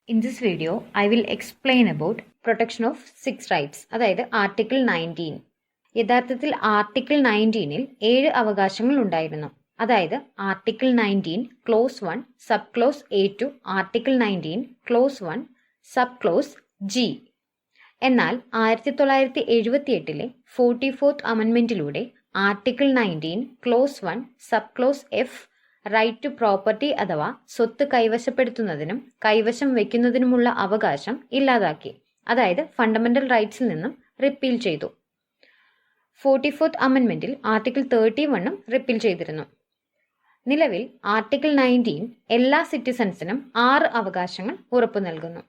In this video, I will explain about protection of 6 rights, അതായത് article 19. യഥാർത്ഥത്തിൽ article 19-ൽ 7 അവകാശങ്ങൾ ഉണ്ടായിരുന്നു. അതായത് article 19 clause 1 sub clause a to article 19 clause 1 sub clause g. എന്നാൽ 1978-ലെ 44th അമെൻമെന്റിലൂടെ article 19 clause 1 sub clause f right to property അഥവാ സ്വത്ത് കൈവശപ്പെടുത്തുന്നതിനും കൈവശം വയ്ക്കുന്നതിനുമുള്ള അവകാശം ഇല്ലാതാക്കി. അതായത് ഫണ്ടമെന്റൽ റൈറ്റ്സിൽ നിന്നും റിപ്പീൽ ചെയ്തു. 44th അമെൻമെന്റിൽ ആർട്ടിക്കിൾ 31 റിപ്പീൽ ചെയ്തിരുന്നു. നിലവിൽ ആർട്ടിക്കിൾ 19 എല്ലാ സിറ്റിസൺസിനും 6 അവകാശങ്ങൾ ഉറപ്പു നൽകുന്നു.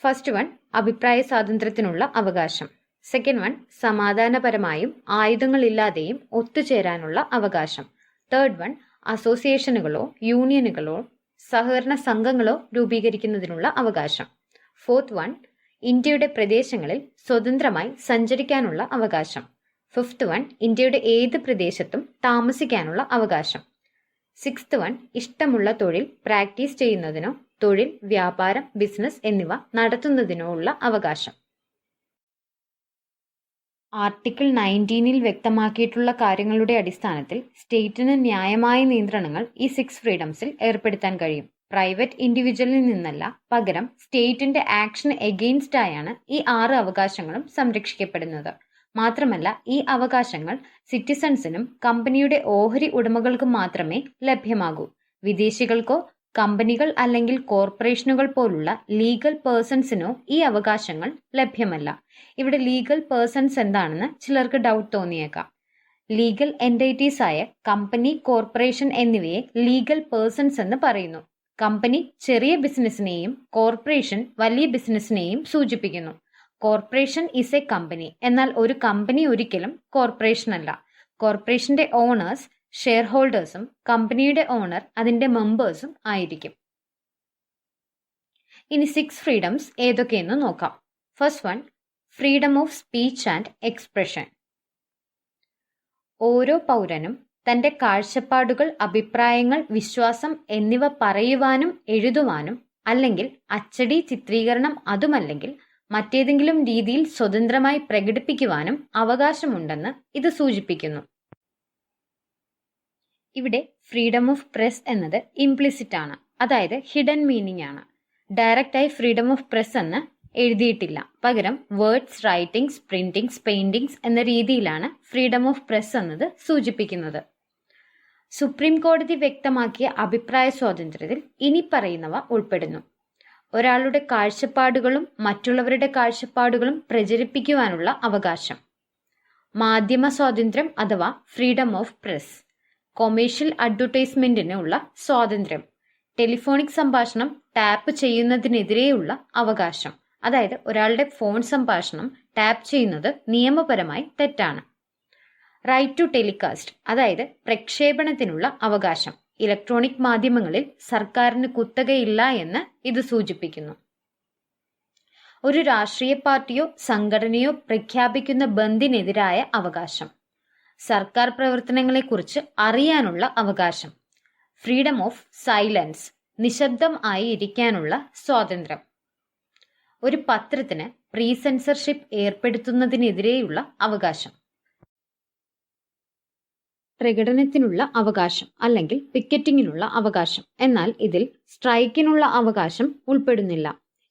ഫസ്റ്റ് വൺ, അഭിപ്രായ സ്വാതന്ത്ര്യത്തിനുള്ള അവകാശം. സെക്കൻഡ് വൺ, സമാധാനപരമായും ആയുധങ്ങളില്ലാതെയും ഒത്തുചേരാനുള്ള അവകാശം. തേർഡ് വൺ, അസോസിയേഷനുകളോ യൂണിയനുകളോ സഹകരണ സംഘങ്ങളോ രൂപീകരിക്കുന്നതിനുള്ള അവകാശം. ഫോർത്ത് വൺ, ഇന്ത്യയുടെ പ്രദേശങ്ങളിൽ സ്വതന്ത്രമായി സഞ്ചരിക്കാനുള്ള അവകാശം. ഫിഫ്ത്ത് വൺ, ഇന്ത്യയുടെ ഏത് പ്രദേശത്തും താമസിക്കാനുള്ള അവകാശം. സിക്സ്ത് വൺ, ഇഷ്ടമുള്ള തൊഴിൽ പ്രാക്ടീസ് ചെയ്യുന്നതിനോ തൊഴിൽ, വ്യാപാരം, ബിസിനസ് എന്നിവ നടത്തുന്നതിനോ ഉള്ള അവകാശം. ആർട്ടിക്കിൾ 19-ൽ വ്യക്തമാക്കിയിട്ടുള്ള കാര്യങ്ങളുടെ അടിസ്ഥാനത്തിൽ സ്റ്റേറ്റിന് ന്യായമായ നിയന്ത്രണങ്ങൾ ഈ 6 ഫ്രീഡംസിൽ ഏർപ്പെടുത്താൻ കഴിയും. പ്രൈവറ്റ് ഇൻഡിവിജ്വലിൽ നിന്നല്ല, പകരം സ്റ്റേറ്റിന്റെ ആക്ഷന് എഗെയിൻസ്റ്റ് ആയാണ് ഈ 6 അവകാശങ്ങളും സംരക്ഷിക്കപ്പെടുന്നത്. മാത്രമല്ല, ഈ അവകാശങ്ങൾ സിറ്റിസൺസിനും കമ്പനിയുടെ ഓഹരി ഉടമകൾക്കും മാത്രമേ ലഭ്യമാകൂ. വിദേശികൾക്കോ കമ്പനികൾ അല്ലെങ്കിൽ കോർപ്പറേഷനുകൾ പോലുള്ള ലീഗൽ പേഴ്സൺസിനോ ഈ അവകാശങ്ങൾ ലഭ്യമല്ല. ഇവിടെ ലീഗൽ പേഴ്സൺസ് എന്താണെന്ന് ചിലർക്ക് ഡൗട്ട് തോന്നിയേക്കാം. ലീഗൽ എൻറ്റൈറ്റീസ് ആയ കമ്പനി, കോർപ്പറേഷൻ എന്നിവയെ ലീഗൽ പേഴ്സൺസ് എന്ന് പറയുന്നു. കമ്പനി ചെറിയ ബിസിനസ്സിനെയും കോർപ്പറേഷൻ വലിയ ബിസിനസ്സിനെയും സൂചിപ്പിക്കുന്നു. കോർപ്പറേഷൻ ഈസ് എ കമ്പനി, എന്നാൽ ഒരു കമ്പനി ഒരിക്കലും കോർപ്പറേഷൻ അല്ല. കോർപ്പറേഷന്റെ ഓണേഴ്സ് ഷെയർ ഹോൾഡേഴ്സും കമ്പനിയുടെ ഓണർ അതിന്റെ മെമ്പേഴ്സും ആയിരിക്കും. ഇനി 6 ഫ്രീഡംസ് ഏതൊക്കെയെന്ന് നോക്കാം. First one, freedom of speech and expression. ഓരോ പൗരനും തന്റെ കാഴ്ചപ്പാടുകൾ, അഭിപ്രായങ്ങൾ, വിശ്വാസം എന്നിവ പറയുവാനും എഴുതുവാനും അല്ലെങ്കിൽ അച്ചടി ചിത്രീകരണം അതുമല്ലെങ്കിൽ മറ്റേതെങ്കിലും രീതിയിൽ സ്വതന്ത്രമായി പ്രകടിപ്പിക്കുവാനും അവകാശമുണ്ടെന്ന് ഇത് സൂചിപ്പിക്കുന്നു. ഇവിടെ ഫ്രീഡം ഓഫ് പ്രസ് എന്നത് ഇംപ്ലിസിറ്റ് ആണ്, അതായത് ഹിഡൻ മീനിങ് ആണ്. ഡയറക്റ്റായി ഫ്രീഡം ഓഫ് പ്രസ് എന്ന് എഴുതിയിട്ടില്ല. പകരം വേർഡ്സ്, റൈറ്റിംഗ്സ്, പ്രിന്റിംഗ്സ്, പെയിന്റിംഗ്സ് എന്ന രീതിയിലാണ് ഫ്രീഡം ഓഫ് പ്രസ് എന്നത് സൂചിപ്പിക്കുന്നത്. സുപ്രീം കോടതി വ്യക്തമാക്കിയ അഭിപ്രായ സ്വാതന്ത്ര്യത്തിൽ ഇനി പറയുന്നവ ഉൾപ്പെടുന്നു. ഒരാളുടെ കാഴ്ചപ്പാടുകളും മറ്റുള്ളവരുടെ കാഴ്ചപ്പാടുകളും പ്രചരിപ്പിക്കുവാനുള്ള അവകാശം. മാധ്യമ സ്വാതന്ത്ര്യം അഥവാ ഫ്രീഡം ഓഫ് പ്രസ്. കൊമേഴ്ഷ്യൽ അഡ്വർടൈസ്മെന്റിനുള്ള സ്വാതന്ത്ര്യം. ടെലിഫോണിക് സംഭാഷണം ടാപ്പ് ചെയ്യുന്നതിനെതിരെയുള്ള അവകാശം. അതായത് ഒരാളുടെ ഫോൺ സംഭാഷണം ടാപ്പ് ചെയ്യുന്നത് നിയമപരമായി തെറ്റാണ്. റൈറ്റ് ടു ടെലികാസ്റ്റ്, അതായത് പ്രക്ഷേപണത്തിനുള്ള അവകാശം. ഇലക്ട്രോണിക് മാധ്യമങ്ങളിൽ സർക്കാരിന് കുത്തകയില്ല എന്ന് ഇത് സൂചിപ്പിക്കുന്നു. ഒരു രാഷ്ട്രീയ പാർട്ടിയോ സംഘടനയോ പ്രഖ്യാപിക്കുന്ന ബന്ദിനെതിരായ അവകാശം. സർക്കാർ പ്രവർത്തനങ്ങളെക്കുറിച്ച് അറിയാനുള്ള അവകാശം. ഫ്രീഡം ഓഫ് സൈലൻസ്, നിശബ്ദം ആയി ഇരിക്കാനുള്ള സ്വാതന്ത്ര്യം. ഒരു പത്രത്തിന് പ്രീ സെൻസർഷിപ്പ് ഏർപ്പെടുത്തുന്നതിനെതിരെയുള്ള അവകാശം. പ്രകടനത്തിനുള്ള അവകാശം അല്ലെങ്കിൽ പിക്കറ്റിങ്ങിനുള്ള അവകാശം. എന്നാൽ ഇതിൽ സ്ട്രൈക്കിനുള്ള അവകാശം ഉൾപ്പെടുന്നില്ല.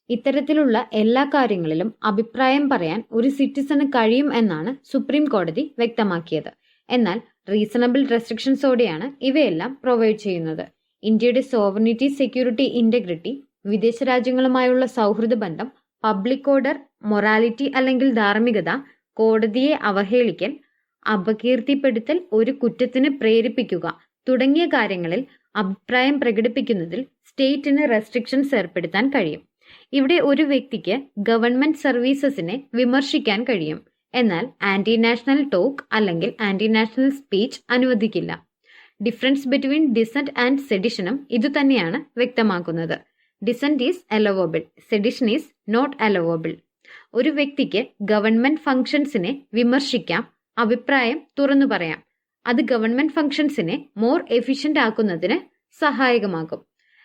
ഇത്തരത്തിലുള്ള എല്ലാ കാര്യങ്ങളിലും അഭിപ്രായം പറയാൻ ഒരു സിറ്റിസന് കഴിയും എന്നാണ് സുപ്രീം കോടതി വ്യക്തമാക്കിയത്. എന്നാൽ റീസണബിൾ റെസ്ട്രിക്ഷൻസോടെയാണ് ഇവയെല്ലാം പ്രൊവൈഡ് ചെയ്യുന്നത്. ഇന്ത്യയുടെ സോവറിനിറ്റി, സെക്യൂരിറ്റി, ഇന്റഗ്രിറ്റി, വിദേശ രാജ്യങ്ങളുമായുള്ള സൗഹൃദ ബന്ധം, പബ്ലിക് ഓർഡർ, മൊറാലിറ്റി അല്ലെങ്കിൽ ധാർമ്മികത, കോടതിയെ അവഹേളിക്കൽ, അപകീർത്തിപ്പെടുത്തൽ, ഒരു കുറ്റത്തിന് പ്രേരിപ്പിക്കുക തുടങ്ങിയ കാര്യങ്ങളിൽ അഭിപ്രായം പ്രകടിപ്പിക്കുന്നതിൽ സ്റ്റേറ്റിന് റെസ്ട്രിക്ഷൻസ് ഏർപ്പെടുത്താൻ കഴിയും. ഇവിടെ ഒരു വ്യക്തിക്ക് ഗവൺമെന്റ് സർവീസസിനെ വിമർശിക്കാൻ കഴിയും, എന്നാൽ ആന്റി നാഷണൽ ടോക്ക് അല്ലെങ്കിൽ ആന്റി നാഷണൽ സ്പീച്ച് അനുവദിക്കില്ല. ഡിഫറൻസ് ബിറ്റ്വീൻ ഡിസന്റ് ആൻഡ് സെഡിഷനും ഇതുതന്നെയാണ് വ്യക്തമാക്കുന്നത്. Dissent is allowable, sedition is not allowable. ഒരു വ്യക്തിക്ക് ഗവൺമെന്റ് ഫംഗ്ഷൻസിനെ വിമർശിക്കാം, അഭിപ്രായം തുറന്നു പറയാം. അത് ഗവൺമെന്റ് ഫംഗ്ഷൻസിനെ മോർ എഫിഷ്യന്റ് ആക്കുന്നതിന് സഹായകമാകും.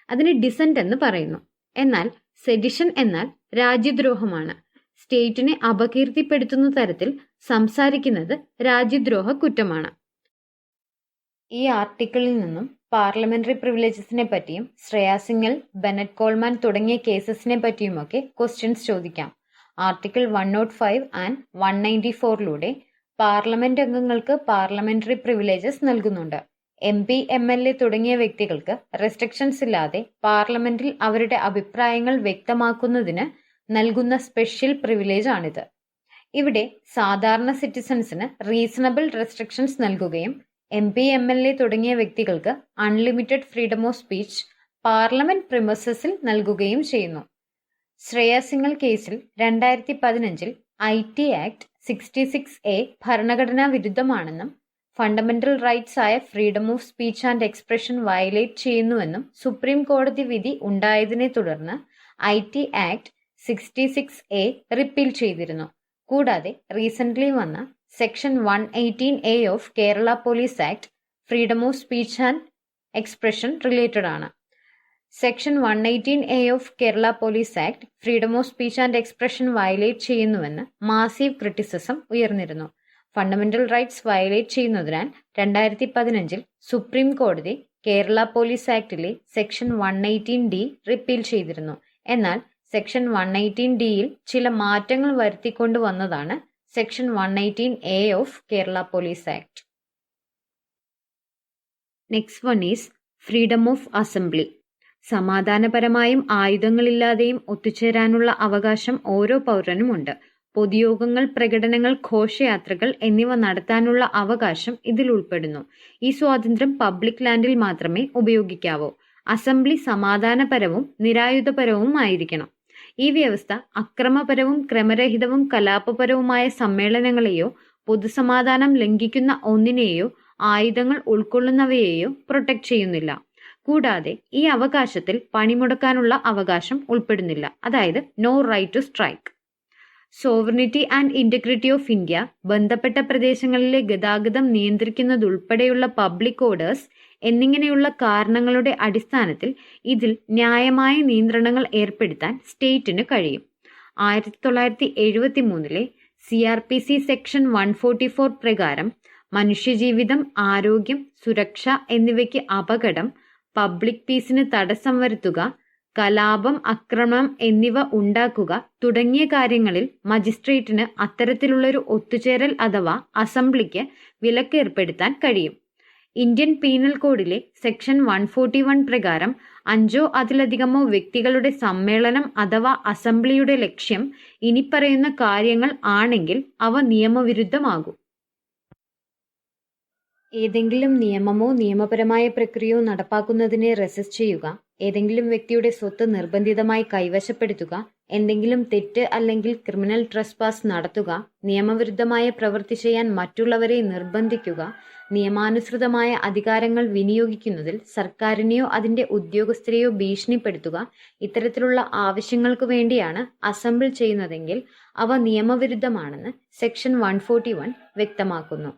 അതിന് ഡിസന്റ് എന്ന് പറയുന്നു. എന്നാൽ സെഡിഷൻ എന്നാൽ രാജ്യദ്രോഹമാണ്. സ്റ്റേറ്റിനെ അപകീർത്തിപ്പെടുത്തുന്ന തരത്തിൽ സംസാരിക്കുന്നത് രാജ്യദ്രോഹ കുറ്റമാണ്. ഈ ആർട്ടിക്കിളിൽ നിന്നും പാർലമെന്ററി പ്രിവിലേജസിനെ പറ്റിയും ശ്രേയ സിംഗൽ, ബെനറ്റ് കോൾമാൻ തുടങ്ങിയ കേസസിനെ പറ്റിയുമൊക്കെ ക്വസ്റ്റ്യൻസ് ചോദിക്കാം. ആർട്ടിക്കിൾ 105 ആൻഡ് 194 പാർലമെന്റ് അംഗങ്ങൾക്ക് പാർലമെന്ററി പ്രിവിലേജസ് നൽകുന്നുണ്ട്. MP, MLA തുടങ്ങിയ വ്യക്തികൾക്ക് റെസ്ട്രിക്ഷൻസ് ഇല്ലാതെ പാർലമെന്റിൽ അവരുടെ അഭിപ്രായങ്ങൾ വ്യക്തമാക്കുന്നതിന് നൽകുന്ന സ്പെഷ്യൽ പ്രിവിലേജ് ആണിത്. ഇവിടെ സാധാരണ സിറ്റിസൺസിന് റീസണബിൾ റെസ്ട്രിക്ഷൻസ് നൽകുകയും MP, MLA തുടങ്ങിയ വ്യക്തികൾക്ക് unlimited freedom of speech parliament പ്രിമസസിൽ നൽകുകയും ചെയ്യുന്നു. ശ്രേയ സിംഗൽ കേസിൽ 2015 IT ആക്ട് 66A ഭരണഘടനാ വിരുദ്ധമാണെന്നും ഫണ്ടമെന്റൽ റൈറ്റ്സ് ആയ freedom of speech and expression violate ചെയ്യുന്നുവെന്നും സുപ്രീം കോടതി വിധി ഉണ്ടായതിനെ തുടർന്ന് IT ആക്ട് 66A റിപ്പീൽ ചെയ്തിരുന്നു. കൂടാതെ റീസെന്റ്ലി വന്ന section 118A of Kerala police act freedom of speech and expression related ആണ്. Section 118A of Kerala police act freedom of speech and expression violate ചെയ്യുന്നുവെന്ന് massive criticism ഉയർന്നിരുന്നു. ഫണ്ടമെന്റൽ റൈറ്റ്സ് വയലേറ്റ് ചെയ്യുന്നതിനാൽ 2015 supreme കോടതി Kerala police ആക്ടിലെ section 118D repeal ചെയ്തിരുന്നു. എന്നാൽ section 118Dയിൽ ചില മാറ്റങ്ങൾ വരുത്തിക്കൊണ്ടുവന്നതാണ് section 118A of Kerala police act. Next one is freedom of assembly. സമാധാനപരമായും ആയുധങ്ങളില്ലാതെയും ഒത്തുചേരാനുള്ള അവകാശം ഓരോ പൗരനുമുണ്ട്. പൊതുയോഗങ്ങൾ, പ്രകടനങ്ങൾ, ഘോഷയാത്രകൾ എന്നിവ നടത്താനുള്ള അവകാശം ഇതിൽ ഉൾപ്പെടുന്നു. ഈ സ്വാതന്ത്ര്യം പബ്ലിക് ലാൻഡിൽ മാത്രമേ ഉപയോഗിക്കാവൂ. അസംബ്ലി സമാധാനപരവും നിരായുധപരവും ആയിരിക്കണം. ഈ വ്യവസ്ഥ അക്രമപരവും ക്രമരഹിതവും കലാപപരവുമായ സമ്മേളനങ്ങളെയോ പൊതുസമാധാനം ലംഘിക്കുന്ന ഒന്നിനെയോ ആയുധങ്ങൾ ഉൾക്കൊള്ളുന്നവയെയോ പ്രൊട്ടക്ട് ചെയ്യുന്നില്ല. കൂടാതെ ഈ അവകാശത്തിൽ പണിമുടക്കാനുള്ള അവകാശം ഉൾപ്പെടുന്നില്ല, അതായത് no right to strike. Sovereignty and integrity of India, ബന്ധപ്പെട്ട പ്രദേശങ്ങളിലെ ഗതാഗതം നിയന്ത്രിക്കുന്നതുൾപ്പെടെയുള്ള പബ്ലിക് ഓർഡേഴ്സ് എന്നിങ്ങനെയുള്ള കാരണങ്ങളുടെ അടിസ്ഥാനത്തിൽ ഇതിൽ ന്യായമായ നിയന്ത്രണങ്ങൾ ഏർപ്പെടുത്താൻ സ്റ്റേറ്റിന് കഴിയും. 1973 CRPC സെക്ഷൻ 144 പ്രകാരം മനുഷ്യജീവിതം, ആരോഗ്യം, സുരക്ഷ എന്നിവയ്ക്ക് അപകടം, പബ്ലിക് പീസിന് തടസ്സം വരുത്തുക, കലാപം, ആക്രമണം എന്നിവ ഉണ്ടാക്കുക തുടങ്ങിയ കാര്യങ്ങളിൽ മജിസ്ട്രേറ്റിന് അത്തരത്തിലുള്ളൊരു ഒത്തുചേരൽ അഥവാ അസംബ്ലിക്ക് വിലക്ക് ഏർപ്പെടുത്താൻ കഴിയും. ഇന്ത്യൻ പീനൽ കോഡിലെ സെക്ഷൻ 141 പ്രകാരം 5 അതിലധികമോ വ്യക്തികളുടെ സമ്മേളനം അഥവാ അസംബ്ലിയുടെ ലക്ഷ്യം ഇനിപ്പറയുന്ന കാര്യങ്ങൾ ആണെങ്കിൽ അവ നിയമവിരുദ്ധമാകും. ഏതെങ്കിലും നിയമമോ നിയമപരമായ പ്രക്രിയയോ നടപ്പാക്കുന്നതിനെ റെസിസ്റ്റ് ചെയ്യുക, ഏതെങ്കിലും വ്യക്തിയുടെ സ്വത്ത് നിർബന്ധിതമായി കൈവശപ്പെടുത്തുക, എന്തെങ്കിലും തെറ്റ് അല്ലെങ്കിൽ ക്രിമിനൽ ട്രസ്പാസ് നടത്തുക, നിയമവിരുദ്ധമായ പ്രവൃത്തി ചെയ്യാൻ മറ്റുള്ളവരെ നിർബന്ധിക്കുക, നിയമാനുസൃതമായ അധികാരങ്ങൾ വിനിയോഗിക്കുന്നതിൽ സർക്കാരിനെയോ അതിന്റെ ഉദ്യോഗസ്ഥരെയോ ഭീഷണിപ്പെടുത്തുക, ഇത്തരത്തിലുള്ള ആവശ്യങ്ങൾക്കു വേണ്ടിയാണ് അസംബിൾ ചെയ്യുന്നതെങ്കിൽ അവ നിയമവിരുദ്ധമാണെന്ന് സെക്ഷൻ 141 വ്യക്തമാക്കുന്നു.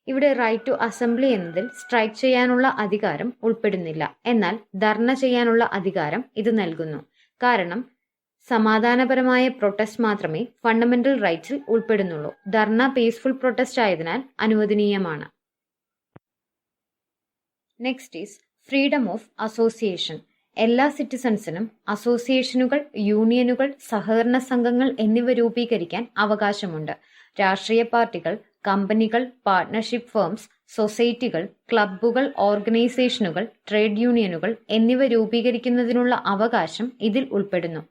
ഇവിടെ റൈറ്റ് ടു അസംബ്ലി എന്നതിൽ സ്ട്രൈക്ക് ചെയ്യാനുള്ള അധികാരം ഉൾപ്പെടുന്നില്ല. എന്നാൽ ധർണ ചെയ്യാനുള്ള അധികാരം ഇത് നൽകുന്നു. കാരണം സമാധാനപരമായ പ്രൊട്ടസ്റ്റ് മാത്രമേ ഫണ്ടമെന്റൽ റൈറ്റ്സിൽ ഉൾപ്പെടുന്നുള്ളൂ. ധർണ പീസ്ഫുൾ പ്രൊട്ടസ്റ്റ് ആയതിനാൽ അനുവദനീയമാണ്. Next is freedom of association. എല്ലാ സിറ്റിസൺസിനും അസോസിയേഷനുകൾ, യൂണിയനുകൾ, സഹകരണ സംഘങ്ങൾ എന്നിവ രൂപീകരിക്കാൻ അവകാശമുണ്ട്. രാഷ്ട്രീയ പാർട്ടികൾ, കമ്പനികൾ, പാർട്ട്ണർഷിപ്പ് ഫേംസ്, സൊസൈറ്റികൾ, ക്ലബ്ബുകൾ, ഓർഗനൈസേഷനുകൾ, ട്രേഡ് യൂണിയനുകൾ എന്നിവ രൂപീകരിക്കുന്നതിനുള്ള അവകാശം ഇതിൽ ഉൾപ്പെടുന്നു.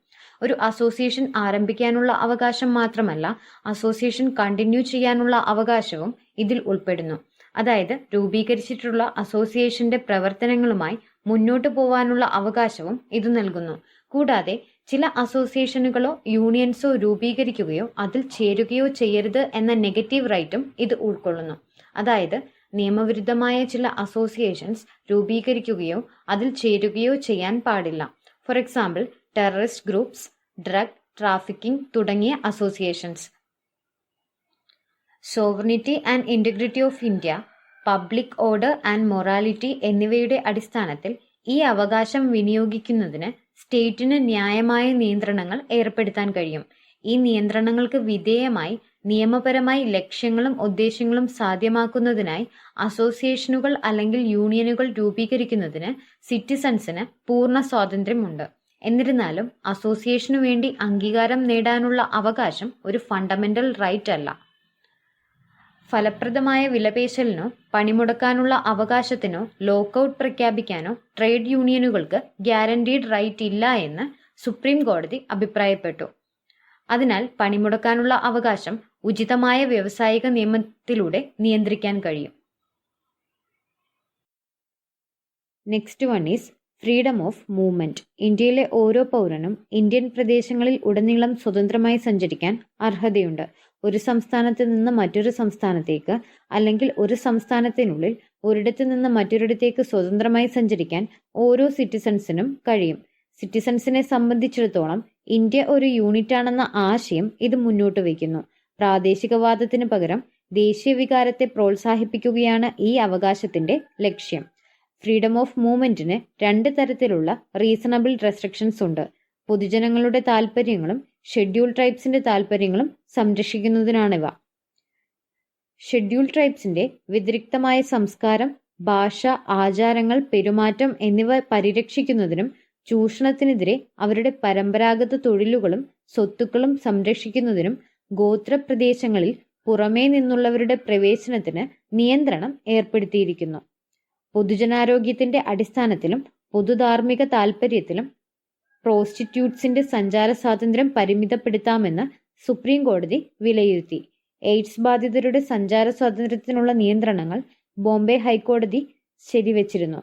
ഒരു അസോസിയേഷൻ ആരംഭിക്കാനുള്ള അവകാശം മാത്രമല്ല, അസോസിയേഷൻ കണ്ടിന്യൂ ചെയ്യാനുള്ള അവകാശവും ഇതിൽ ഉൾപ്പെടുന്നു. അതായത് രൂപീകരിച്ചിട്ടുള്ള അസോസിയേഷന്റെ പ്രവർത്തനങ്ങളുമായി മുന്നോട്ട് പോവാനുള്ള അവകാശവും ഇത് നൽകുന്നു. കൂടാതെ ചില അസോസിയേഷനുകളോ യൂണിയൻസോ രൂപീകരിക്കുകയോ അതിൽ ചേരുകയോ ചെയ്യരുത് എന്ന നെഗറ്റീവ് റൈറ്റും ഇത് ഉൾക്കൊള്ളുന്നു. അതായത് നിയമവിരുദ്ധമായ ചില അസോസിയേഷൻസ് രൂപീകരിക്കുകയോ അതിൽ ചേരുകയോ ചെയ്യാൻ പാടില്ല. For example terrorist groups, drug trafficking തുടങ്ങിയ associations. Sovereignty and integrity of India, public order and morality എന്നിവയുടെ അടിസ്ഥാനത്തിൽ ഈ അവകാശം വിനിയോഗിക്കുന്നതിന് സ്റ്റേറ്റിന് ന്യായമായ നിയന്ത്രണങ്ങൾ ഏർപ്പെടുത്താൻ കഴിയും. ഈ നിയന്ത്രണങ്ങൾക്ക് വിധേയമായി നിയമപരമായി ലക്ഷ്യങ്ങളും ഉദ്ദേശ്യങ്ങളും സാധ്യമാക്കുന്നതിനായി അസോസിയേഷനുകൾ അല്ലെങ്കിൽ യൂണിയനുകൾ രൂപീകരിക്കുന്നതിന് സിറ്റിസൺസിന് പൂർണ്ണ സ്വാതന്ത്ര്യമുണ്ട്. എന്നിരുന്നാലും അസോസിയേഷനു വേണ്ടി അംഗീകാരം നേടാനുള്ള അവകാശം ഒരു ഫണ്ടമെന്റൽ റൈറ്റ് അല്ല. ഫലപ്രദമായ വിലപേശലിനോ പണിമുടക്കാനുള്ള അവകാശത്തിനോ ലോക്കൌട്ട് പ്രഖ്യാപിക്കാനോ ട്രേഡ് യൂണിയനുകൾക്ക് ഗ്യാരണ്ടീഡ് റൈറ്റ് ഇല്ല എന്ന് സുപ്രീം കോടതി അഭിപ്രായപ്പെട്ടു. അതിനാൽ പണിമുടക്കാനുള്ള അവകാശം ഉചിതമായ വ്യാവസായിക നിയമത്തിലൂടെ നിയന്ത്രിക്കാൻ കഴിയും. Next one is freedom of movement. ഇന്ത്യയിലെ ഓരോ പൗരനും ഇന്ത്യൻ പ്രദേശങ്ങളിൽ ഉടനീളം സ്വതന്ത്രമായി സഞ്ചരിക്കാൻ അർഹതയുണ്ട്. ഒരു സംസ്ഥാനത്ത് നിന്ന് മറ്റൊരു സംസ്ഥാനത്തേക്ക് അല്ലെങ്കിൽ ഒരു സംസ്ഥാനത്തിനുള്ളിൽ ഒരിടത്തു നിന്ന് മറ്റൊരിടത്തേക്ക് സ്വതന്ത്രമായി സഞ്ചരിക്കാൻ ഓരോ സിറ്റിസൺസിനും കഴിയും. സിറ്റിസൺസിനെ സംബന്ധിച്ചിടത്തോളം ഇന്ത്യ ഒരു യൂണിറ്റാണെന്ന ആശയം ഇത് മുന്നോട്ട് വയ്ക്കുന്നു. പ്രാദേശികവാദത്തിന് പകരം ദേശീയ വികാരത്തെ പ്രോത്സാഹിപ്പിക്കുകയാണ് ഈ അവകാശത്തിന്റെ ലക്ഷ്യം. ഫ്രീഡം ഓഫ് മൂവ്മെന്റിന് 2 തരത്തിലുള്ള റീസണബിൾ റെസ്ട്രിക്ഷൻസ് ഉണ്ട്. പൊതുജനങ്ങളുടെ താൽപ്പര്യങ്ങളും ഷെഡ്യൂൾ ട്രൈബ്സിന്റെ താൽപ്പര്യങ്ങളും സംരക്ഷിക്കുന്നതിനാണിവ. ഷെഡ്യൂൾ ട്രൈബ്സിന്റെ വ്യതിരിക്തമായ സംസ്കാരം, ഭാഷ, ആചാരങ്ങൾ, പെരുമാറ്റം എന്നിവ പരിരക്ഷിക്കുന്നതിനും ചൂഷണത്തിനെതിരെ അവരുടെ പരമ്പരാഗത തൊഴിലുകളും സ്വത്തുക്കളും സംരക്ഷിക്കുന്നതിനും ഗോത്രപ്രദേശങ്ങളിൽ പുറമേ നിന്നുള്ളവരുടെ പ്രവേശനത്തിന് നിയന്ത്രണം ഏർപ്പെടുത്തിയിരിക്കുന്നു. പൊതുജനാരോഗ്യത്തിന്റെ അടിസ്ഥാനത്തിലും പൊതുധാർമ്മിക താൽപ്പര്യത്തിലും പ്രോസ്റ്റിറ്റ്യൂട്ട്സിന്റെ സഞ്ചാര സ്വാതന്ത്ര്യം പരിമിതപ്പെടുത്താമെന്ന് സുപ്രീം കോടതി വിലയിരുത്തി. എയ്ഡ്സ് ബാധിതരുടെ സഞ്ചാര സ്വാതന്ത്ര്യത്തിനുള്ള നിയന്ത്രണങ്ങൾ ബോംബെ ഹൈക്കോടതി ശരിവച്ചിരുന്നു.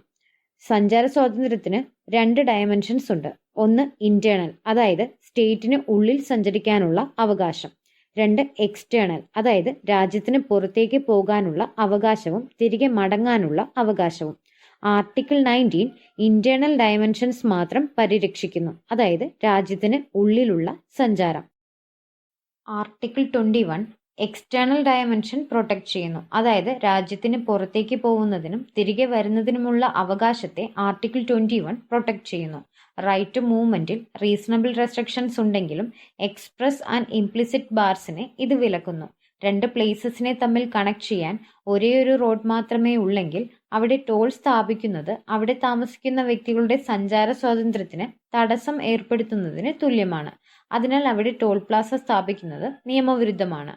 സഞ്ചാര സ്വാതന്ത്ര്യത്തിന് 2 ഡയമെൻഷൻസ് ഉണ്ട്. ഒന്ന് ഇന്റേണൽ, അതായത് സ്റ്റേറ്റിന് ഉള്ളിൽ സഞ്ചരിക്കാനുള്ള അവകാശം. 2 എക്സ്റ്റേണൽ, അതായത് രാജ്യത്തിന് പുറത്തേക്ക് പോകാനുള്ള അവകാശവും തിരികെ മടങ്ങാനുള്ള അവകാശവും. ആർട്ടിക്കിൾ 19 ഇന്റേണൽ ഡയമെൻഷൻസ് മാത്രം പരിരക്ഷിക്കുന്നു, അതായത് രാജ്യത്തിന് ഉള്ളിലുള്ള സഞ്ചാരം. ആർട്ടിക്കിൾ 21 എക്സ്റ്റേണൽ ഡയമെൻഷൻ പ്രൊട്ടക്ട് ചെയ്യുന്നു, അതായത് രാജ്യത്തിന് പുറത്തേക്ക് പോകുന്നതിനും തിരികെ വരുന്നതിനുമുള്ള അവകാശത്തെ ആർട്ടിക്കിൾ 21 പ്രൊട്ടക്ട് ചെയ്യുന്നു. റൈറ്റ് ടു മൂവ്മെന്റിൽ റീസണബിൾ റെസ്ട്രിക്ഷൻസ് ഉണ്ടെങ്കിലും എക്സ്പ്രസ് ആൻഡ് ഇംപ്ലിസിറ്റ് ബാർസിനെ ഇത് വിലക്കുന്നു. 2 പ്ലേസസിനെ തമ്മിൽ കണക്ട് ചെയ്യാൻ ഒരേയൊരു റോഡ് മാത്രമേ ഉള്ളെങ്കിൽ അവിടെ ടോൾ സ്ഥാപിക്കുന്നത് അവിടെ താമസിക്കുന്ന വ്യക്തികളുടെ സഞ്ചാര സ്വാതന്ത്ര്യത്തിന് തടസ്സം ഏർപ്പെടുത്തുന്നതിന് തുല്യമാണ്. അതിനാൽ അവിടെ ടോൾ പ്ലാസ സ്ഥാപിക്കുന്നത് നിയമവിരുദ്ധമാണ്.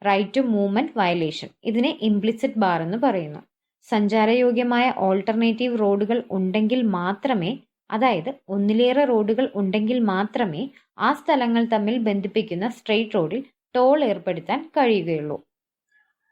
റൈറ്റ് ടു മൂവ്മെന്റ് വയലേഷൻ, ഇതിനെ ഇംപ്ലിസിറ്റ് ബാർ എന്ന് പറയുന്നു. സഞ്ചാരയോഗ്യമായ ഓൾട്ടർനേറ്റീവ് റോഡുകൾ ഉണ്ടെങ്കിൽ മാത്രമേ, അതായത് ഒന്നിലേറെ റോഡുകൾ ഉണ്ടെങ്കിൽ മാത്രമേ ആ സ്ഥലങ്ങൾ തമ്മിൽ ബന്ധിപ്പിക്കുന്ന സ്ട്രെയിറ്റ് റോഡിൽ ടോൾ ഏർപ്പെടുത്താൻ കഴിയുകയുള്ളൂ.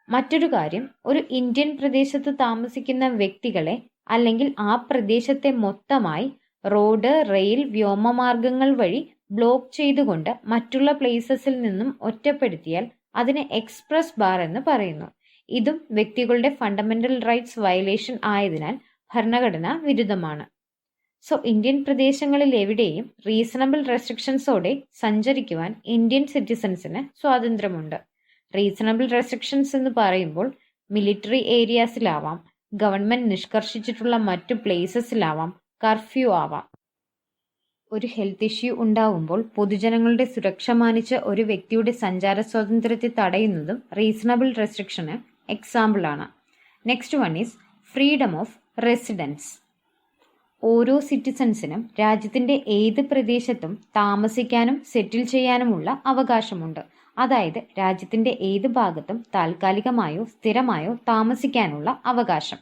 മറ്റൊരു കാര്യം, ഒരു ഇന്ത്യൻ പ്രദേശത്ത് താമസിക്കുന്ന വ്യക്തികളെ അല്ലെങ്കിൽ ആ പ്രദേശത്തെ മൊത്തമായി റോഡ്, റെയിൽ, വ്യോമമാർഗങ്ങൾ വഴി ബ്ലോക്ക് ചെയ്തുകൊണ്ട് മറ്റുള്ള പ്ലേസസിൽ നിന്നും ഒറ്റപ്പെടുത്തിയാൽ അതിനെ എക്സ്പ്രസ് ബാർ എന്ന് പറയുന്നു. ഇതും വ്യക്തികളുടെ ഫണ്ടമെന്റൽ റൈറ്റ്സ് വയലേഷൻ ആയതിനാൽ ഭരണഘടനാ വിരുദ്ധമാണ്. സോ ഇന്ത്യൻ പ്രദേശങ്ങളിൽ എവിടെയും റീസണബിൾ റെസ്ട്രിക്ഷൻസോടെ സഞ്ചരിക്കുവാൻ ഇന്ത്യൻ സിറ്റിസൺസിന് സ്വാതന്ത്ര്യമുണ്ട്. റീസണബിൾ റെസ്ട്രിക്ഷൻസ് എന്ന് പറയുമ്പോൾ മിലിറ്ററി ഏരിയാസിലാവാം, ഗവൺമെന്റ് നിഷ്കർഷിച്ചിട്ടുള്ള മറ്റു പ്ലേസസിലാവാം, കർഫ്യൂ ആവാം. ഒരു ഹെൽത്ത് ഇഷ്യൂ ഉണ്ടാവുമ്പോൾ പൊതുജനങ്ങളുടെ സുരക്ഷ മാനിച്ച് ഒരു വ്യക്തിയുടെ സഞ്ചാര സ്വാതന്ത്ര്യത്തെ തടയുന്നതും റീസണബിൾ റെസ്ട്രിക്ഷന് എക്സാമ്പിൾ ആണ്. Next one is freedom of residence. ഓരോ സിറ്റിസൺസിനും രാജ്യത്തിന്റെ ഏത് പ്രദേശത്തും താമസിക്കാനും സെറ്റിൽ ചെയ്യാനുമുള്ള അവകാശമുണ്ട്. അതായത് രാജ്യത്തിന്റെ ഏത് ഭാഗത്തും താൽക്കാലികമായോ സ്ഥിരമായോ താമസിക്കാനുള്ള അവകാശം.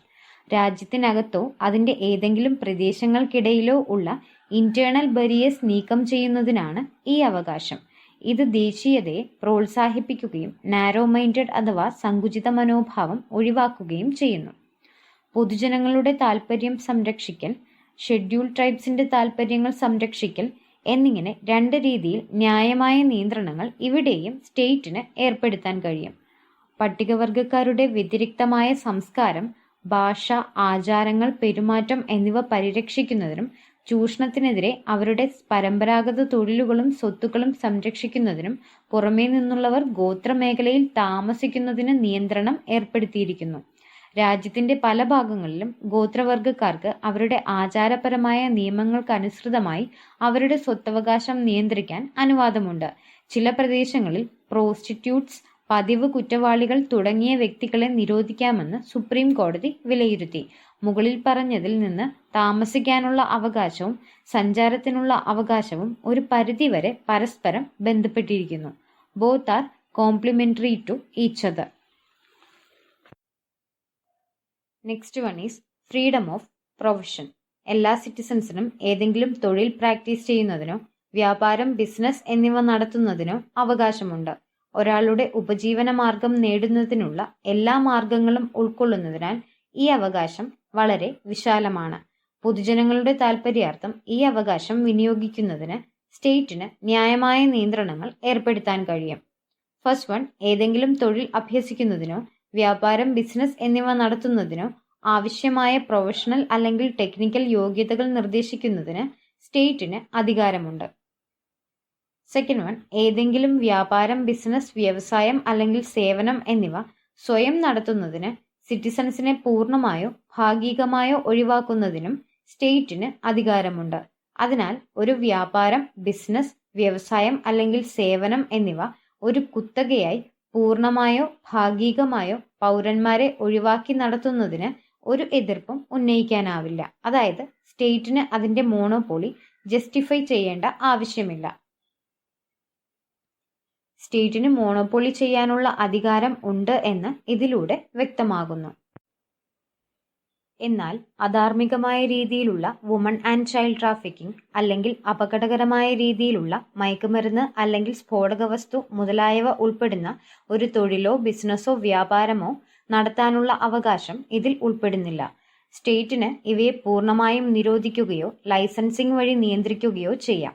രാജ്യത്തിനകത്തോ അതിന്റെ ഏതെങ്കിലും പ്രദേശങ്ങൾക്കിടയിലോ ഉള്ള ഇന്റേണൽ ബരിയേഴ്സ് നീക്കം ചെയ്യുന്നതിനാണ് ഈ അവകാശം. ഇത് ദേശീയതയെ പ്രോത്സാഹിപ്പിക്കുകയും നാരോ മൈൻഡഡ് അഥവാ സങ്കുചിത മനോഭാവം ഒഴിവാക്കുകയും ചെയ്യുന്നു. പൊതുജനങ്ങളുടെ താൽപ്പര്യം സംരക്ഷിക്കൽ, ഷെഡ്യൂൾ ട്രൈബ്സിന്റെ താൽപ്പര്യങ്ങൾ സംരക്ഷിക്കൽ എന്നിങ്ങനെ 2 രീതിയിൽ ന്യായമായ നിയന്ത്രണങ്ങൾ ഇവിടെയും സ്റ്റേറ്റിന് ഏർപ്പെടുത്താൻ കഴിയും. പട്ടികവർഗക്കാരുടെ വ്യതിരിക്തമായ സംസ്കാരം, ഭാഷ, ആചാരങ്ങൾ, പെരുമാറ്റം എന്നിവ പരിരക്ഷിക്കുന്നതിനും ചൂഷണത്തിനെതിരെ അവരുടെ പരമ്പരാഗത തൊഴിലുകളും സ്വത്തുക്കളും സംരക്ഷിക്കുന്നതിനും പുറമേ നിന്നുള്ളവർ ഗോത്രമേഖലയിൽ താമസിക്കുന്നതിന് നിയന്ത്രണം ഏർപ്പെടുത്തിയിരിക്കുന്നു. രാജ്യത്തിന്റെ പല ഭാഗങ്ങളിലും ഗോത്രവർഗക്കാർക്ക് അവരുടെ ആചാരപരമായ നിയമങ്ങൾക്കനുസൃതമായി അവരുടെ സ്വത്തവകാശം നിയന്ത്രിക്കാൻ അനുവാദമുണ്ട്. ചില പ്രദേശങ്ങളിൽ പ്രോസ്റ്റിറ്റ്യൂട്ട്സ്, പതിവ് കുറ്റവാളികൾ തുടങ്ങിയ വ്യക്തികളെ നിരോധിക്കാമെന്ന് സുപ്രീം കോടതി വിലയിരുത്തി. മുകളിൽ പറഞ്ഞതിൽ നിന്ന് താമസിക്കാനുള്ള അവകാശവും സഞ്ചാരത്തിനുള്ള അവകാശവും ഒരു പരിധിവരെ പരസ്പരം ബന്ധപ്പെട്ടിരിക്കുന്നു. Both are complementary to each other. Next one is freedom of profession. എല്ലാ സിറ്റിസൺസിനും ഏതെങ്കിലും തൊഴിൽ പ്രാക്ടീസ് ചെയ്യുന്നതിനോ വ്യാപാരം, ബിസിനസ് എന്നിവ നടത്തുന്നതിനോ അവകാശമുണ്ട്. ഒരാളുടെ ഉപജീവന മാർഗം നേടുന്നതിനുള്ള എല്ലാ മാർഗങ്ങളും ഉൾക്കൊള്ളുന്നതിനാൽ ഈ അവകാശം വളരെ വിശാലമാണ്. പൊതുജനങ്ങളുടെ താൽപര്യാർത്ഥം ഈ അവകാശം വിനിയോഗിക്കുന്നതിന് സ്റ്റേറ്റിന് ന്യായമായ നിയന്ത്രണങ്ങൾ ഏർപ്പെടുത്താൻ കഴിയും. ഫസ്റ്റ് വൺ, ഏതെങ്കിലും തൊഴിൽ അഭ്യസിക്കുന്നതിനോ വ്യാപാരം, ബിസിനസ് എന്നിവ നടത്തുന്നതിനോ ആവശ്യമായ പ്രൊഫഷണൽ അല്ലെങ്കിൽ ടെക്നിക്കൽ യോഗ്യതകൾ നിർദ്ദേശിക്കുന്നതിന് സ്റ്റേറ്റിന് അധികാരമുണ്ട്. സെക്കൻഡ് വൺ, ഏതെങ്കിലും വ്യാപാരം, ബിസിനസ്, വ്യവസായം അല്ലെങ്കിൽ സേവനം എന്നിവ സ്വയം നടത്തുന്നതിന് സിറ്റിസൺസിനെ പൂർണ്ണമായോ ഭാഗികമായോ ഒഴിവാക്കുന്നതിനും സ്റ്റേറ്റിന് അധികാരമുണ്ട്. അതിനാൽ ഒരു വ്യാപാരം, ബിസിനസ്, വ്യവസായം അല്ലെങ്കിൽ സേവനം എന്നിവ ഒരു കുത്തകയായി പൂർണ്ണമായോ ഭാഗികമായോ പൗരന്മാരെ ഒഴിവാക്കി നടത്തുന്നതിന് ഒരു എതിർപ്പും ഉന്നയിക്കാനാവില്ല. അതായത് സ്റ്റേറ്റിന് അതിന്റെ മോണോപോളി ജസ്റ്റിഫൈ ചെയ്യേണ്ട ആവശ്യമില്ല. സ്റ്റേറ്റിന് മോണോപോളി ചെയ്യാനുള്ള അധികാരം ഉണ്ട് എന്ന് ഇതിലൂടെ വ്യക്തമാകുന്നു. എന്നാൽ അധാർമികമായ രീതിയിലുള്ള വുമൺ ആൻഡ് ചൈൽഡ് ട്രാഫിക്കിംഗ് അല്ലെങ്കിൽ അപകടകരമായ രീതിയിലുള്ള മയക്കുമരുന്ന് അല്ലെങ്കിൽ സ്ഫോടക വസ്തു മുതലായവ ഉൾപ്പെടുന്ന ഒരു തൊഴിലോ ബിസിനസ്സോ വ്യാപാരമോ നടത്താനുള്ള അവകാശം ഇതിൽ ഉൾപ്പെടുന്നില്ല. സ്റ്റേറ്റിന് ഇവയെ പൂർണ്ണമായും നിരോധിക്കുകയോ ലൈസൻസിംഗ് വഴി നിയന്ത്രിക്കുകയോ ചെയ്യാം.